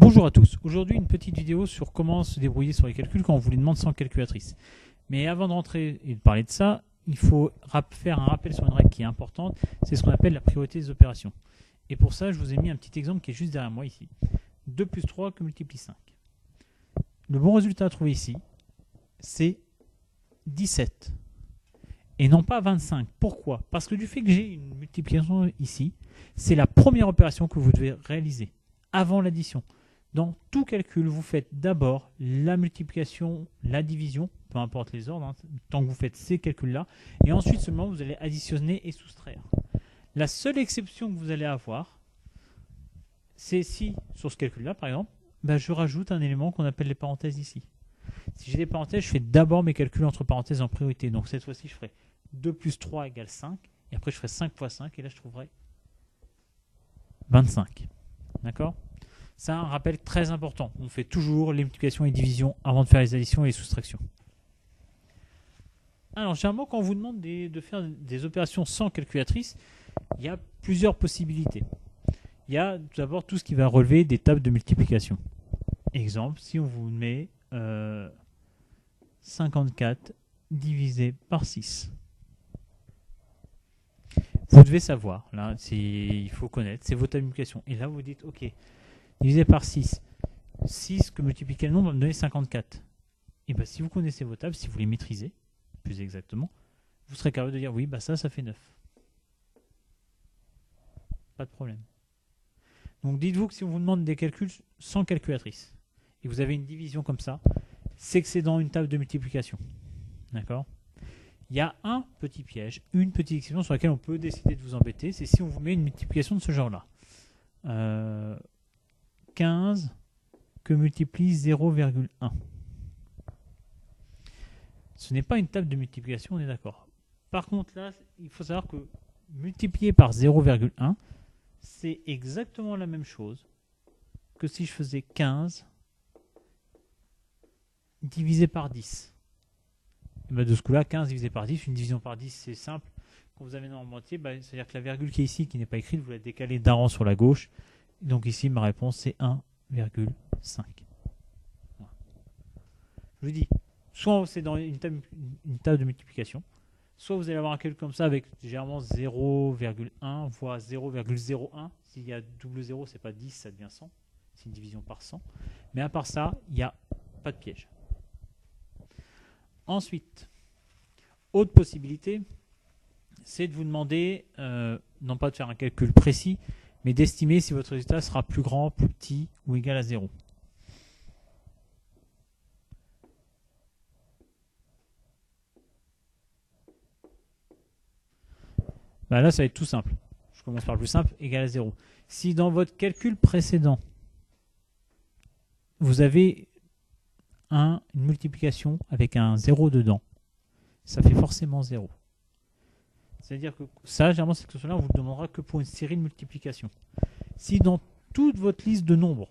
Bonjour à tous, aujourd'hui une petite vidéo sur comment se débrouiller sur les calculs quand on vous les demande sans calculatrice. Mais avant de rentrer et de parler de ça, il faut faire un rappel sur une règle qui est importante, c'est ce qu'on appelle la priorité des opérations. Et pour ça, je vous ai mis un petit exemple qui est juste derrière moi ici. 2 plus 3 que multiplie 5. Le bon résultat à trouver ici, c'est 17. Et non pas 25. Pourquoi? Parce que du fait que j'ai une multiplication ici, c'est la première opération que vous devez réaliser avant l'addition. Dans tout calcul, vous faites d'abord la multiplication, la division, peu importe les ordres, tant que vous faites ces calculs-là, et ensuite seulement vous allez additionner et soustraire. La seule exception que vous allez avoir, c'est si, sur ce calcul-là par exemple, je rajoute un élément qu'on appelle les parenthèses ici. Si j'ai des parenthèses, je fais d'abord mes calculs entre parenthèses en priorité. Donc cette fois-ci, je ferai 2 plus 3 égale 5, et après je ferai 5 fois 5, et là je trouverai 25. D'accord ? C'est un rappel très important. On fait toujours les multiplications et divisions avant de faire les additions et les soustractions. Alors, généralement, quand on vous demande de faire des opérations sans calculatrice, il y a plusieurs possibilités. Il y a tout d'abord tout ce qui va relever des tables de multiplication. Exemple, si on vous met 54 divisé par 6. Vous devez savoir, là, il faut connaître, c'est votre multiplication. Et là, vous dites, ok, divisé par 6. 6 que multiplier quel nombre va me donner 54. Et bien si vous connaissez vos tables, si vous les maîtrisez, plus exactement, vous serez capable de dire oui, ça fait 9. Pas de problème. Donc dites-vous que si on vous demande des calculs sans calculatrice, et vous avez une division comme ça, c'est que c'est dans une table de multiplication. D'accord ? Il y a un petit piège, une petite exception sur laquelle on peut décider de vous embêter, c'est si on vous met une multiplication de ce genre-là. 15 que multiplie 0,1. Ce n'est pas une table de multiplication, on est d'accord. Par contre, là, il faut savoir que multiplier par 0,1, c'est exactement la même chose que si je faisais 15 divisé par 10. Et de ce coup-là, 15 divisé par 10, une division par 10, c'est simple. Quand vous avez un nombre entier, c'est-à-dire que la virgule qui est ici, qui n'est pas écrite, vous la décalez d'un rang sur la gauche. Donc ici, ma réponse, c'est 1,5. Voilà. Je vous dis, soit c'est dans une table de multiplication, soit vous allez avoir un calcul comme ça avec généralement 0,1, voire 0,01. S'il y a double 0, c'est pas 10, ça devient 100. C'est une division par 100. Mais à part ça, il n'y a pas de piège. Ensuite, autre possibilité, c'est de vous demander, non pas de faire un calcul précis, mais d'estimer si votre résultat sera plus grand, plus petit ou égal à 0. Là, ça va être tout simple. Je commence par le plus simple, égal à 0. Si dans votre calcul précédent, vous avez une multiplication avec un 0 dedans, ça fait forcément 0. C'est-à-dire que ça, généralement, cette question-là, on vous le demandera que pour une série de multiplications. Si dans toute votre liste de nombres,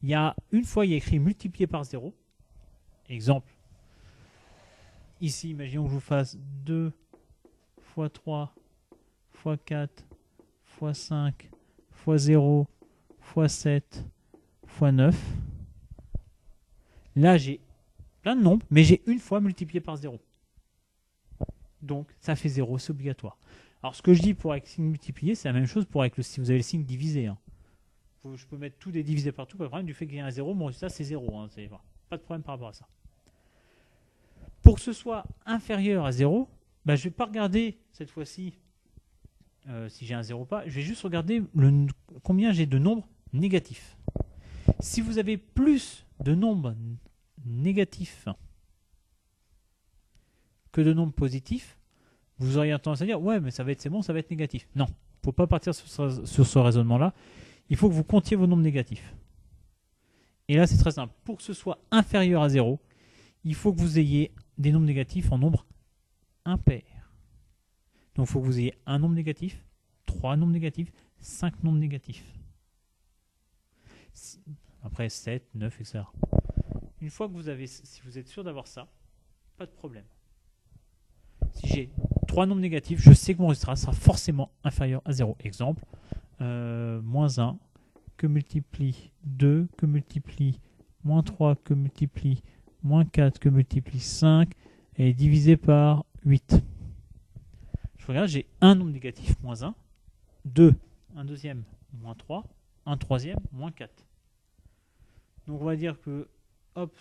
il y a une fois il y a écrit multiplié par 0, exemple, ici, imaginons que je vous fasse 2 fois 3 fois 4 fois 5 fois 0 fois 7 fois 9. Là, j'ai plein de nombres, mais j'ai une fois multiplié par 0. Donc, ça fait 0, c'est obligatoire. Alors, ce que je dis pour avec signe multiplié, c'est la même chose pour avec si vous avez le signe divisé. Je peux mettre tout des divisés partout, pas de problème. Du fait qu'il y a un 0, mon résultat, c'est 0. Pas de problème par rapport à ça. Pour que ce soit inférieur à 0, je ne vais pas regarder cette fois-ci si j'ai un 0 ou pas. Je vais juste regarder combien j'ai de nombres négatifs. Si vous avez plus de nombres négatifs que de nombres positifs, vous auriez tendance à dire ouais, mais c'est bon, ça va être négatif. Non, il ne faut pas partir sur ce raisonnement-là. Il faut que vous comptiez vos nombres négatifs. Et là, c'est très simple. Pour que ce soit inférieur à 0, il faut que vous ayez des nombres négatifs en nombre impair. Donc, il faut que vous ayez un nombre négatif, 3 nombres négatifs, 5 nombres négatifs. Après, 7, 9, etc. Une fois que si vous êtes sûr d'avoir ça, pas de problème. Si j'ai 3 nombres négatifs, je sais que mon résultat sera forcément inférieur à 0. Exemple, moins 1 que multiplie 2, que multiplie moins 3, que multiplie moins 4, que multiplie 5, est divisé par 8. Je regarde, j'ai un nombre négatif, moins 1, 2, un deuxième, moins 3, un troisième, moins 4. Donc on va dire que, hop,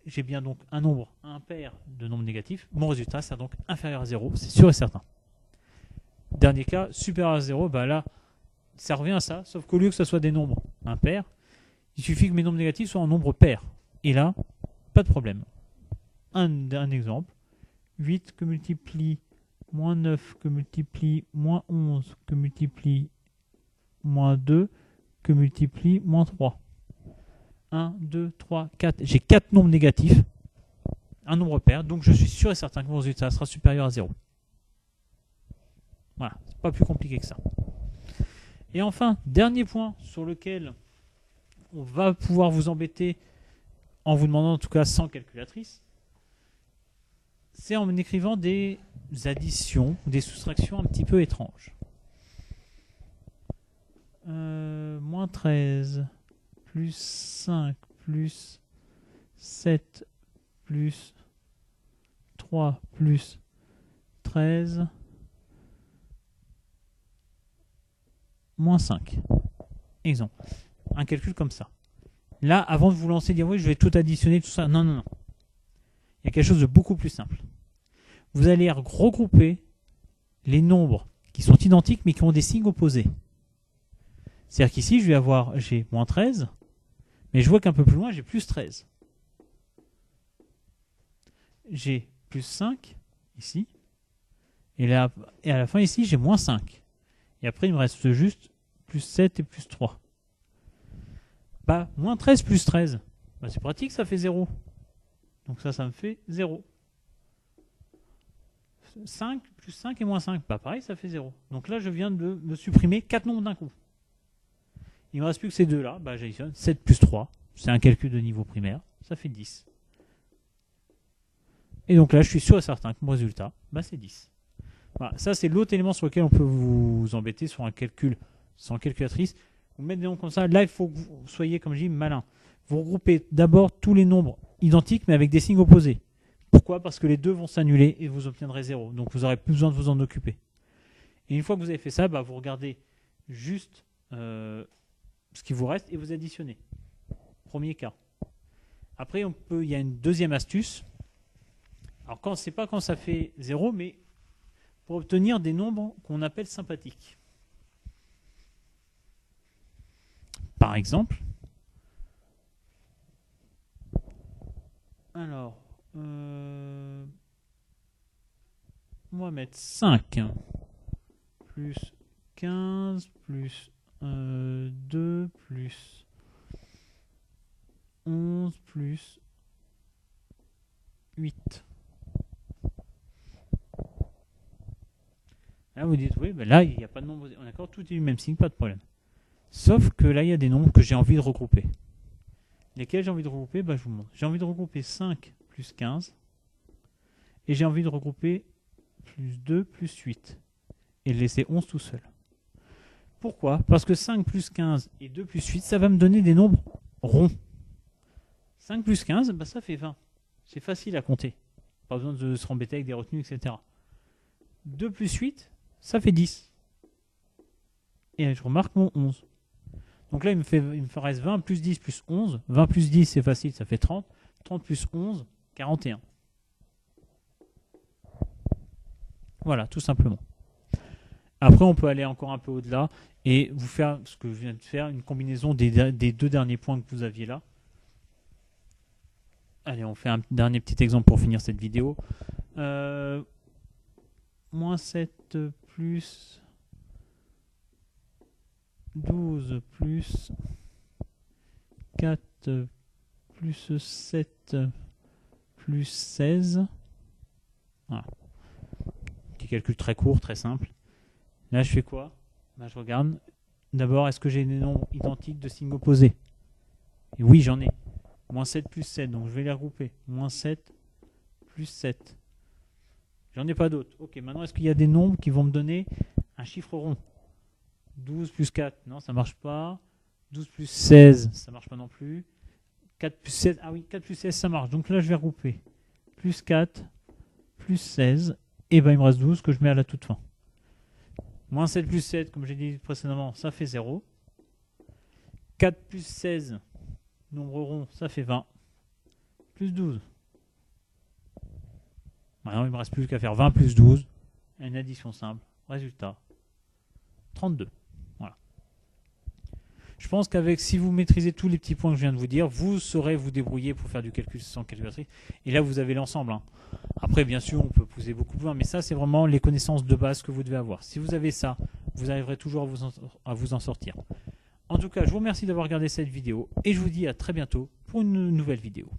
j'ai bien donc un nombre impair de nombres négatifs. Mon résultat sera donc inférieur à 0, c'est sûr et certain. Dernier cas, supérieur à 0, bah là, ça revient à ça, sauf qu'au lieu que ce soit des nombres impairs, il suffit que mes nombres négatifs soient en nombre pair. Et là, pas de problème. Un exemple, 8 que multiplie moins 9, que multiplie moins 11, que multiplie moins 2, que multiplie moins 3. 1, 2, 3, 4. J'ai 4 nombres négatifs, un nombre pair, donc je suis sûr et certain que mon résultat sera supérieur à 0. Voilà, c'est pas plus compliqué que ça. Et enfin, dernier point sur lequel on va pouvoir vous embêter en vous demandant en tout cas sans calculatrice, c'est en écrivant des additions, des soustractions un petit peu étranges. Moins 13, plus 5, plus 7, plus 3, plus 13, moins 5. Exemple. Un calcul comme ça. Là, avant de vous lancer, dire oui, je vais tout additionner, tout ça. Non, non, non. Il y a quelque chose de beaucoup plus simple. Vous allez regrouper les nombres qui sont identiques mais qui ont des signes opposés. C'est-à-dire qu'ici, j'ai moins 13, mais je vois qu'un peu plus loin, j'ai plus 13. J'ai plus 5, ici, et à la fin, ici, j'ai moins 5. Et après, il me reste juste plus 7 et plus 3. Bah, moins 13 plus 13, bah, c'est pratique, ça fait 0. Donc ça me fait 0. 5 plus 5 et moins 5, bah pareil, ça fait 0. Donc là, je viens de me supprimer 4 nombres d'un coup. Il ne me reste plus que ces deux-là, bah, j'additionne 7 plus 3, c'est un calcul de niveau primaire, ça fait 10. Et donc là, je suis sûr et certain que mon résultat, bah, c'est 10. Voilà, ça, c'est l'autre élément sur lequel on peut vous embêter sur un calcul sans calculatrice. Vous mettez des nombres comme ça, là, il faut que vous soyez, comme je dis, malin. Vous regroupez d'abord tous les nombres identiques, mais avec des signes opposés. Pourquoi? Parce que les deux vont s'annuler et vous obtiendrez 0. Donc vous n'aurez plus besoin de vous en occuper. Et une fois que vous avez fait ça, bah, vous regardez juste ce qui vous reste et vous additionnez. Premier cas. Après, il y a une deuxième astuce. Alors, c'est pas quand ça fait 0, mais pour obtenir des nombres qu'on appelle sympathiques. Par exemple, alors, on va mettre 5 plus 15 plus 2 plus 11 plus 8. Là, vous dites, oui, ben là, il n'y a pas de nombre. D'accord, tout est du même signe, pas de problème. Sauf que là, il y a des nombres que j'ai envie de regrouper. Lesquels j'ai envie de regrouper? Ben, je vous montre. J'ai envie de regrouper 5 plus 15. Et j'ai envie de regrouper plus 2 plus 8. Et de laisser 11 tout seul. Pourquoi? Parce que 5 plus 15 et 2 plus 8, ça va me donner des nombres ronds. 5 plus 15, ben, ça fait 20. C'est facile à compter. Pas besoin de se embêter avec des retenues, etc. 2 plus 8, ça fait 10. Et je remarque mon 11. Donc là, il me reste 20 plus 10 plus 11. 20 plus 10, c'est facile, ça fait 30. 30 plus 11, 41. Voilà, tout simplement. Après, on peut aller encore un peu au-delà et vous faire ce que je viens de faire, une combinaison des deux derniers points que vous aviez là. Allez, on fait un dernier petit exemple pour finir cette vidéo. Moins 7 plus 12 plus 4 plus 7 plus 16. Voilà. Petit calcul très court, très simple. Là, je fais quoi? Ben, je regarde. D'abord, est-ce que j'ai des nombres identiques de signes opposés? Et oui, j'en ai. Moins 7 plus 7, donc je vais les regrouper. Moins 7 plus 7. J'en ai pas d'autres. Ok, maintenant, est-ce qu'il y a des nombres qui vont me donner un chiffre rond? 12 plus 4, non, ça marche pas. 12 plus 16, ça marche pas non plus. 4 plus 16, ah oui, 4 plus 16, ça marche. Donc là, je vais regrouper. Plus 4, plus 16, et ben il me reste 12 que je mets à la toute fin. Moins 7 plus 7, comme j'ai dit précédemment, ça fait 0. 4 plus 16, nombre rond, ça fait 20. Plus 12. Maintenant, il ne me reste plus qu'à faire 20 plus 12. Une addition simple. Résultat, 32. Voilà. Je pense qu'avec, si vous maîtrisez tous les petits points que je viens de vous dire, vous saurez vous débrouiller pour faire du calcul sans calculatrice. Et là, vous avez l'ensemble. Hein. Après, bien sûr, on peut pousser beaucoup plus loin, mais ça, c'est vraiment les connaissances de base que vous devez avoir. Si vous avez ça, vous arriverez toujours à vous en sortir. En tout cas, je vous remercie d'avoir regardé cette vidéo et je vous dis à très bientôt pour une nouvelle vidéo.